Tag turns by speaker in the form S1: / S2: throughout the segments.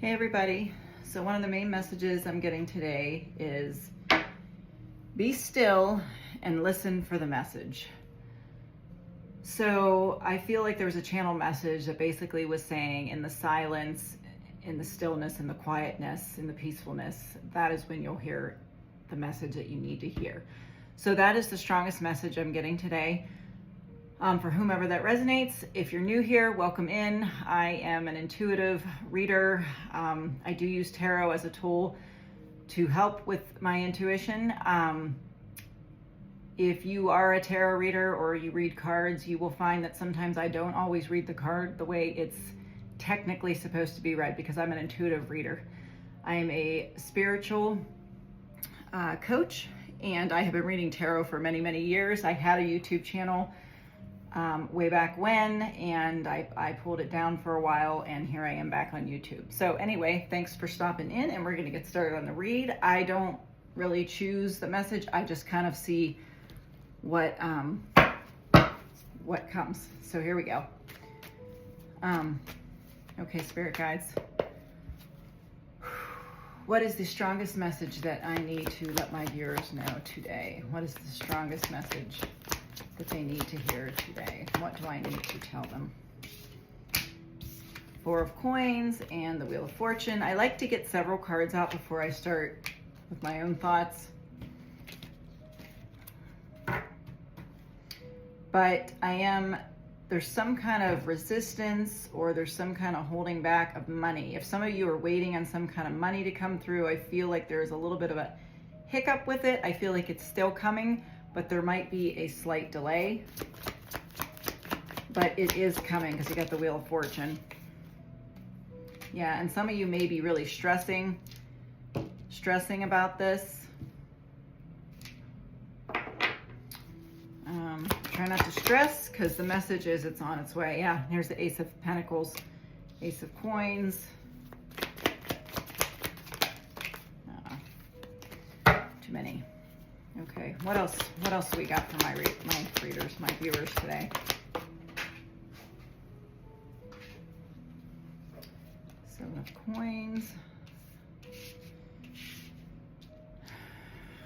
S1: Hey everybody. So one of the main messages I'm getting today is be still and listen for the message. So I feel like there was a channel message that basically was saying in the silence, in the stillness, in the quietness, in the peacefulness, that is when you'll hear the message that you need to hear. So that is the strongest message I'm getting today. For whomever that resonates, if you're new here, welcome in. I am an intuitive reader. I do use tarot as a tool to help with my intuition. If you are a tarot reader or you read cards, you will find that sometimes I don't always read the card the way it's technically supposed to be read because I'm an intuitive reader. I am a spiritual coach, and I have been reading tarot for many, many years. I had a YouTube channel way back when, and I pulled it down for a while, and here I am back on YouTube. So anyway, thanks for stopping in, and we're going to get started on the read. I don't really choose the message. I just kind of see what comes. So here we go. Okay, spirit guides. What is the strongest message that I need to let my viewers know today? What is the strongest message that they need to hear today? What do I need to tell them? Four of Coins and the Wheel of Fortune. I like to get several cards out before I start with my own thoughts. But there's some kind of resistance, or there's some kind of holding back of money. If some of you are waiting on some kind of money to come through, I feel like there's a little bit of a hiccup with it. I feel like it's still coming, but there might be a slight delay. But it is coming because you got the Wheel of Fortune. Yeah, and some of you may be really stressing about this. Try not to stress because the message is it's on its way. Yeah, here's the Ace of Pentacles, Ace of Coins. Too many. Okay, what else do we got for my readers, my viewers today? Seven of Coins.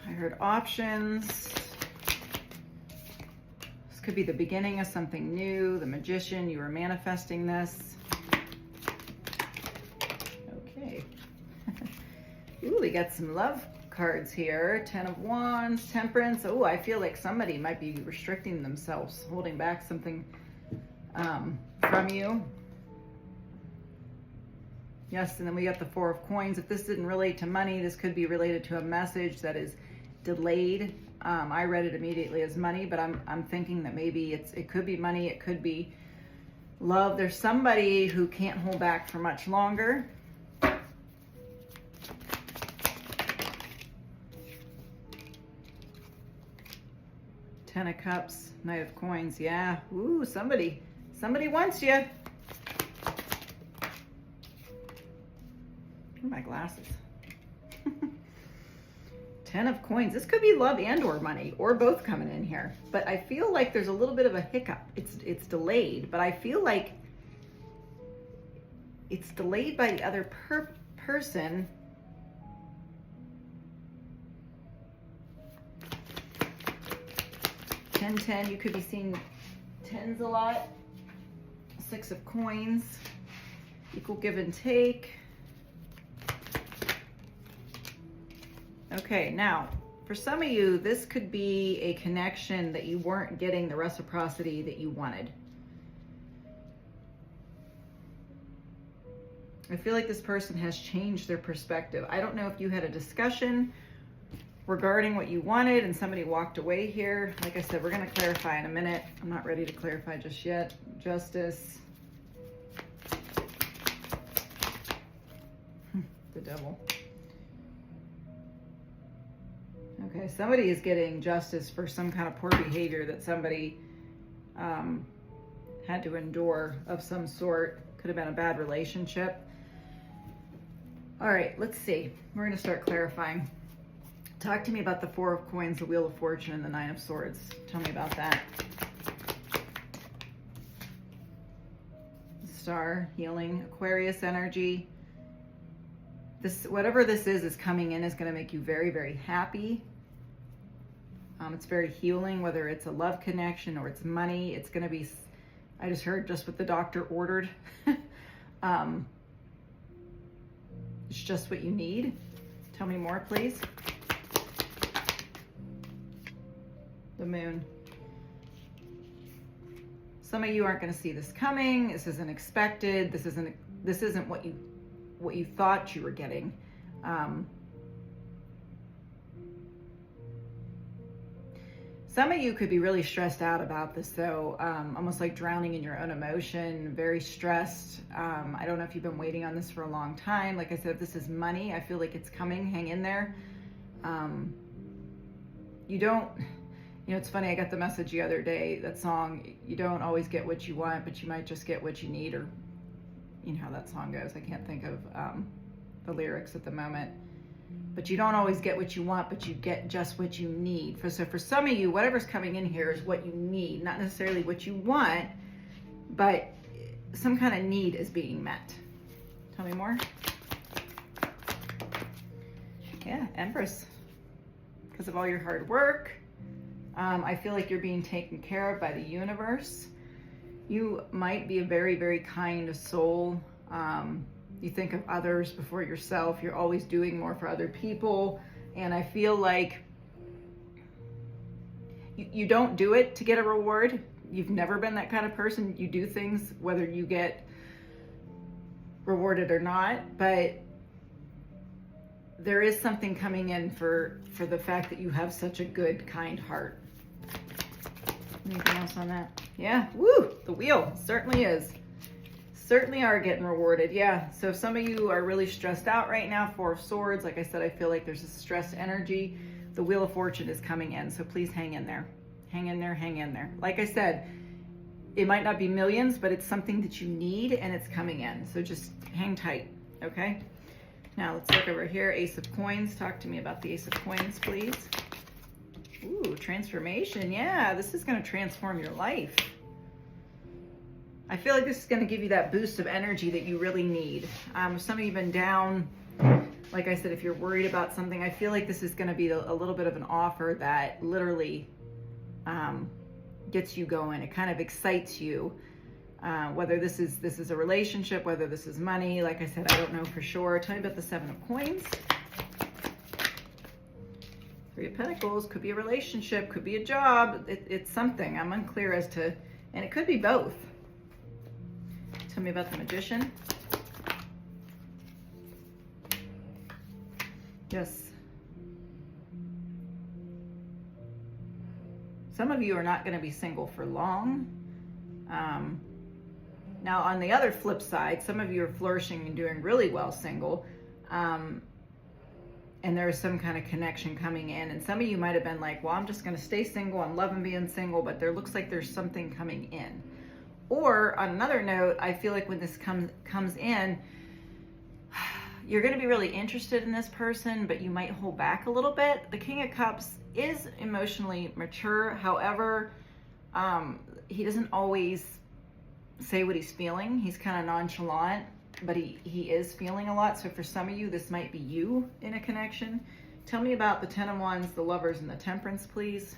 S1: I heard options. This could be the beginning of something new. The Magician, you were manifesting this. Okay. Ooh, we got some love cards here. Ten of Wands, Temperance. Oh, I feel like somebody might be restricting themselves, holding back something from you. Yes, and then we got the Four of Coins. If this didn't relate to money, this could be related to a message that is delayed. I read it immediately as money, but I'm thinking that maybe it could be money, it could be love. There's somebody who can't hold back for much longer. Ten of Cups, Knight of Coins. Yeah. Ooh, somebody wants you. My glasses. Ten of Coins. This could be love and or money, or both coming in here. But I feel like there's a little bit of a hiccup. It's delayed, but I feel like it's delayed by the other person. Ten. You could be seeing tens a lot. Six of Coins. Equal give and take. Okay, now, for some of you, this could be a connection that you weren't getting the reciprocity that you wanted. I feel like this person has changed their perspective. I don't know if you had a discussion regarding what you wanted and somebody walked away here. Like I said, we're going to clarify in a minute. I'm not ready to clarify just yet. Justice. The Devil. Okay, somebody is getting justice for some kind of poor behavior that somebody had to endure of some sort. Could have been a bad relationship. All right, let's see. We're going to start clarifying. Talk to me about the Four of Coins, the Wheel of Fortune, and the Nine of Swords. Tell me about that. Star, healing, Aquarius energy. This, whatever this is coming in is going to make you very, very happy. It's very healing, whether it's a love connection or it's money. It's going to be, I just heard just what the doctor ordered. It's just what you need. Tell me more, please. The moon. Some of you aren't going to see this coming. This isn't expected. This isn't what you thought you were getting. Some of you could be really stressed out about this, though, almost like drowning in your own emotion, very stressed. I don't know if you've been waiting on this for a long time. Like I said, if this is money, I feel like it's coming. Hang in there. You don't, you know, it's funny, I got the message the other day, that song, you don't always get what you want, but you might just get what you need, or you know how that song goes. I can't think of the lyrics at the moment. But you don't always get what you want, but you get just what you need. So for some of you, whatever's coming in here is what you need, not necessarily what you want, but some kind of need is being met. Tell me more. Yeah, Empress. Because of all your hard work, I feel like you're being taken care of by the universe. You might be a very, very kind soul. You think of others before yourself. You're always doing more for other people. And I feel like you don't do it to get a reward. You've never been that kind of person. You do things whether you get rewarded or not. But there is something coming in for the fact that you have such a good, kind heart. Anything else on that? Yeah, woo, the wheel certainly is. Certainly are getting rewarded. Yeah, so if some of you are really stressed out right now, Four of Swords, like I said, I feel like there's a stress energy. The Wheel of Fortune is coming in, so please hang in there. Hang in there, hang in there. Like I said, it might not be millions, but it's something that you need and it's coming in. So just hang tight, okay? Now let's look over here, Ace of Coins. Talk to me about the Ace of Coins, please. Ooh, transformation. Yeah, this is going to transform your life. I feel like this is going to give you that boost of energy that you really need. Some of you have been down. Like I said, if you're worried about something, I feel like this is going to be a little bit of an offer that literally gets you going. It kind of excites you. Whether this is a relationship, whether this is money. Like I said, I don't know for sure. Tell me about the Seven of Coins. Three of Pentacles. Could be a relationship. Could be a job. It's something. I'm unclear as to, and it could be both. Tell me about the Magician. Yes. Some of you are not going to be single for long. Now, on the other flip side, some of you are flourishing and doing really well single. And there's some kind of connection coming in. And some of you might have been like, well, I'm just going to stay single. I'm loving being single. But there looks like there's something coming in. Or on another note, I feel like when this comes in, you're going to be really interested in this person, but you might hold back a little bit. The King of Cups is emotionally mature. However, he doesn't always say what he's feeling. He's kind of nonchalant, but he is feeling a lot. So for some of you, this might be you in a connection. Tell me about the Ten of Wands, the Lovers, and the Temperance, please.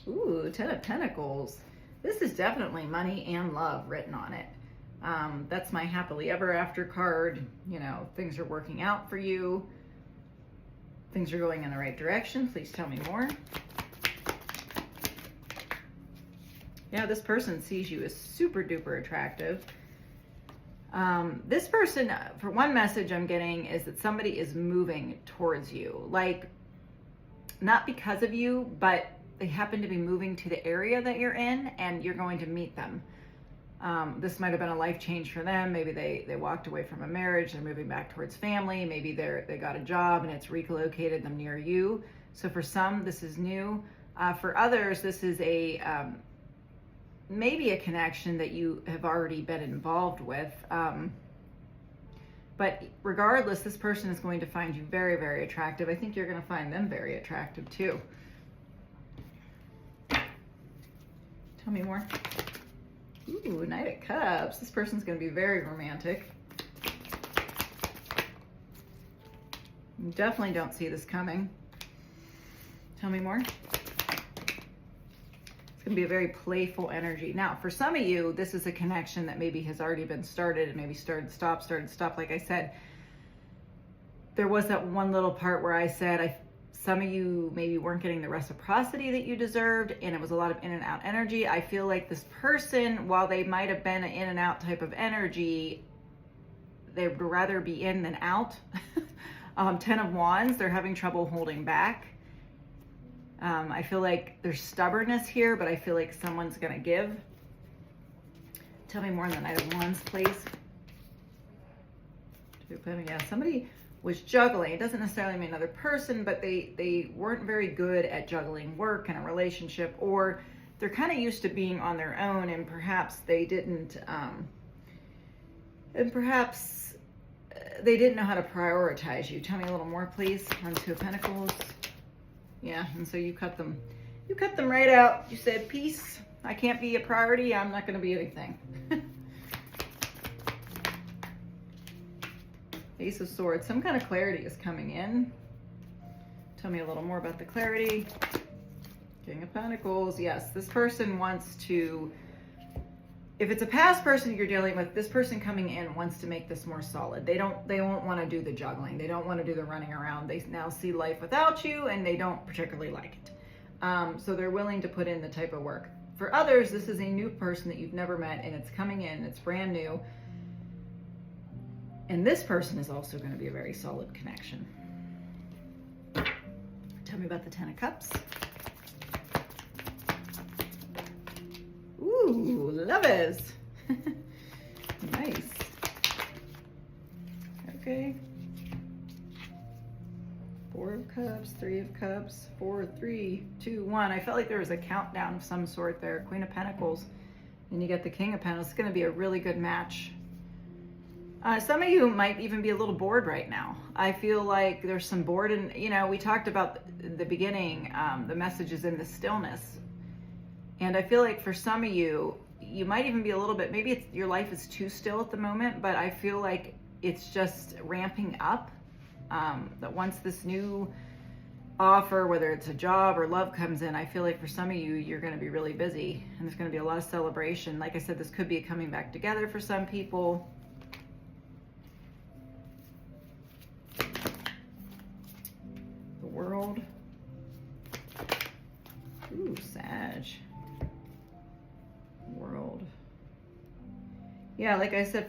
S1: Ooh, Ten of Pentacles. This is definitely money and love written on it. That's my happily ever after card. You know, things are working out for you. Things are going in the right direction. Please tell me more. Yeah, this person sees you as super duper attractive. This person, for one message I'm getting, is that somebody is moving towards you. Like, not because of you, but they happen to be moving to the area that you're in, and you're going to meet them. This might have been a life change for them. Maybe they walked away from a marriage, they're moving back towards family. Maybe they got a job and it's relocated them near you. So for some, this is new. For others, this is maybe a connection that you have already been involved with. But regardless, this person is going to find you very, very attractive. I think you're going to find them very attractive too. Tell me more. Ooh, Knight of Cups. This person's going to be very romantic. You definitely don't see this coming. Tell me more. It's going to be a very playful energy. Now, for some of you, this is a connection that maybe has already been started and maybe started, stop. Like I said, there was that one little part where I said some of you maybe weren't getting the reciprocity that you deserved, and it was a lot of in and out energy. I feel like this person, while they might have been an in and out type of energy, they would rather be in than out. 10 of Wands, they're having trouble holding back. I feel like there's stubbornness here, but I feel like someone's going to give. Tell me more on the Knight of Wands, please. Yeah, somebody was juggling. It doesn't necessarily mean another person, but they weren't very good at juggling work and a relationship, or they're kind of used to being on their own, and perhaps they didn't, they didn't know how to prioritize you. Tell me a little more, please, on Two of Pentacles. Yeah, and so you cut them right out. You said, peace, I can't be a priority, I'm not going to be anything. Ace of Swords, some kind of clarity is coming in. Tell me a little more about the clarity. King of Pentacles, yes, this person wants to, if it's a past person you're dealing with, this person coming in wants to make this more solid. They won't want to do the juggling. They don't want to do the running around. They now see life without you, and they don't particularly like it. So they're willing to put in the type of work. For others, this is a new person that you've never met, and it's coming in, it's brand new. And this person is also going to be a very solid connection. Tell me about the Ten of Cups. Ooh, Lovers. Nice. Okay. Four of Cups, Three of Cups, 4, 3, 2, 1. I felt like there was a countdown of some sort there. Queen of Pentacles. And you get the King of Pentacles. It's going to be a really good match. Some of you might even be a little bored right now. I feel like there's some bored, and we talked about the beginning, the messages in the stillness. And I feel like for some of you, you might even be a little bit, maybe your life is too still at the moment, but I feel like it's just ramping up. That once this new offer, whether it's a job or love, comes in, I feel like for some of you, you're going to be really busy, and there's going to be a lot of celebration. Like I said, this could be a coming back together for some people. The World. Ooh, Sag. World. Yeah, like I said,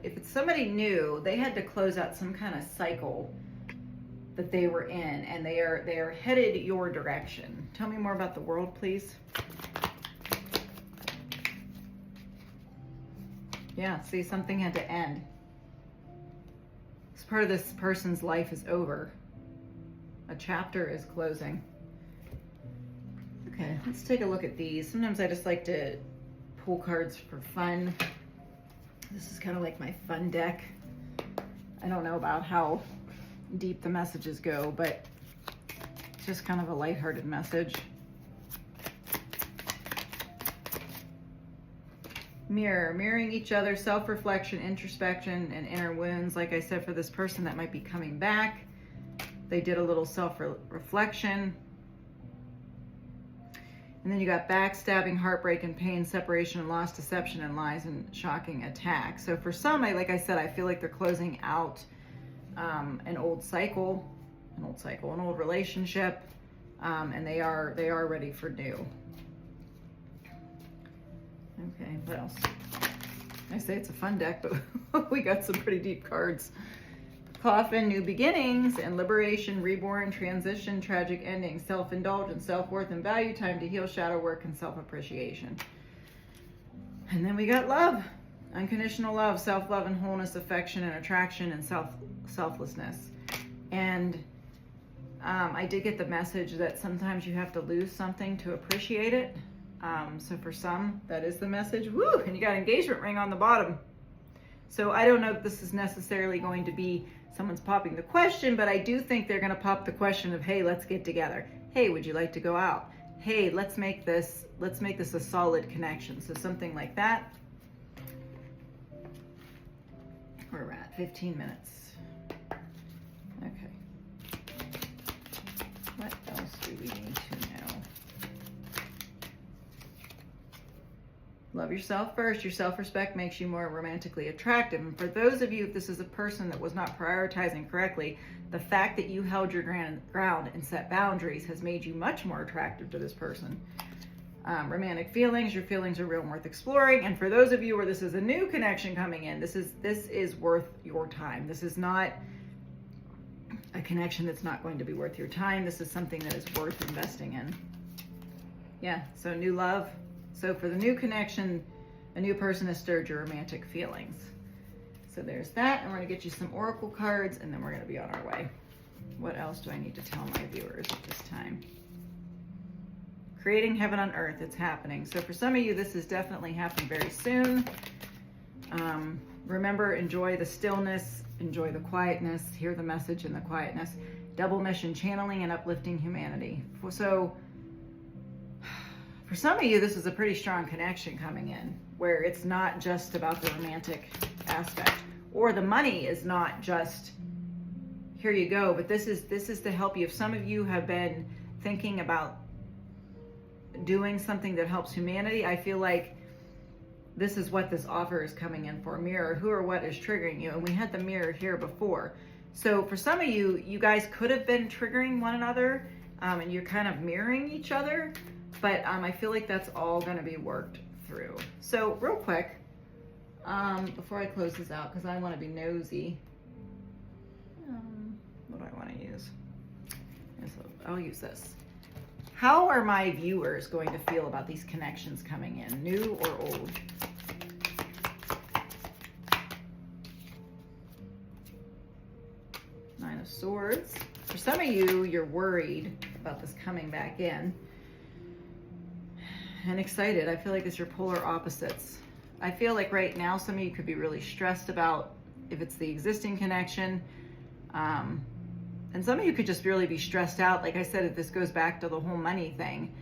S1: if it's somebody new, they had to close out some kind of cycle that they were in, and they are headed your direction. Tell me more about the World, please. Yeah, see, something had to end. This part of this person's life is over. A chapter is closing. Okay, let's take a look at these. Sometimes I just like to pull cards for fun. This is kind of like my fun deck. I don't know about how deep the messages go, but it's just kind of a lighthearted message. Mirroring each other, self-reflection, introspection, and inner wounds. Like I said, for this person that might be coming back, they did a little self-reflection. And then you got backstabbing, heartbreak, and pain, separation and loss, deception and lies, and shocking attack. So for some, like I said, I feel like they're closing out an old cycle, an old relationship, and they are ready for new. Okay, what else? I say it's a fun deck, but we got some pretty deep cards. Coffin, new beginnings, and liberation, reborn, transition, tragic ending, self-indulgence, self-worth and value, time to heal, shadow work, and self-appreciation. And then we got love, unconditional love, self-love and wholeness, affection and attraction, and selflessness. And I did get the message that sometimes you have to lose something to appreciate it. So for some, that is the message. Woo! And you got engagement ring on the bottom. So I don't know if this is necessarily going to be someone's popping the question, but I do think they're going to pop the question of, hey, let's get together. Hey, would you like to go out? hey, let's make this a solid connection. So something like that. We're at 15 minutes. Okay. What else do we need to know? Love yourself first. Your self-respect makes you more romantically attractive. And for those of you, if this is a person that was not prioritizing correctly, the fact that you held your ground and set boundaries has made you much more attractive to this person. Romantic feelings, your feelings are real and worth exploring. And for those of you where this is a new connection coming in, this is worth your time. This is not a connection that's not going to be worth your time. This is something that is worth investing in. Yeah, so new love. So for the new connection, a new person has stirred your romantic feelings. So there's that, and we're gonna get you some oracle cards, and then we're gonna be on our way. What else do I need to tell my viewers at this time? Creating heaven on earth, it's happening. So for some of you, this is definitely happening very soon. Remember, enjoy the stillness, enjoy the quietness, hear the message in the quietness. Double mission, channeling and uplifting humanity. So for some of you, this is a pretty strong connection coming in, where it's not just about the romantic aspect, or the money is not just, here you go, but this is to help you. If some of you have been thinking about doing something that helps humanity, I feel like this is what this offer is coming in for. Mirror, who or what is triggering you? And we had the mirror here before. So for some of you, you guys could have been triggering one another, and you're kind of mirroring each other, but I feel like that's all going to be worked through. So real quick, before I close this out, because I want to be nosy, what do I want to use? I'll use this. How are my viewers going to feel about these connections coming in, new or old? Nine of Swords. For some of you, you're worried about this coming back in and excited. I feel like it's your polar opposites. I feel like right now, some of you could be really stressed about if it's the existing connection. And some of you could just really be stressed out. Like I said, if this goes back to the whole money thing,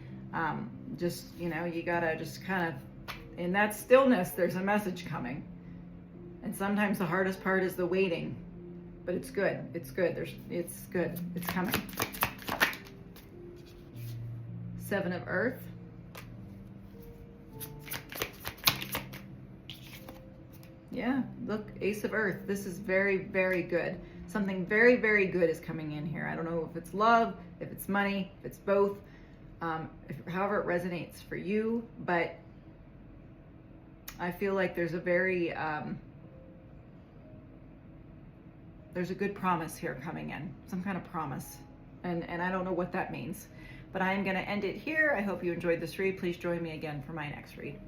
S1: just, you know, you gotta just kind of, in that stillness, there's a message coming. And sometimes the hardest part is the waiting, but it's good. It's good. It's good. It's coming. Seven of Earth. Yeah, look, Ace of Earth. This is very, very good. Something very, very good is coming in here. I don't know if it's love, if it's money, if it's both, however it resonates for you, but I feel like there's a very, there's a good promise here coming in, some kind of promise, and I don't know what that means, but I am going to end it here. I hope you enjoyed this read. Please join me again for my next read.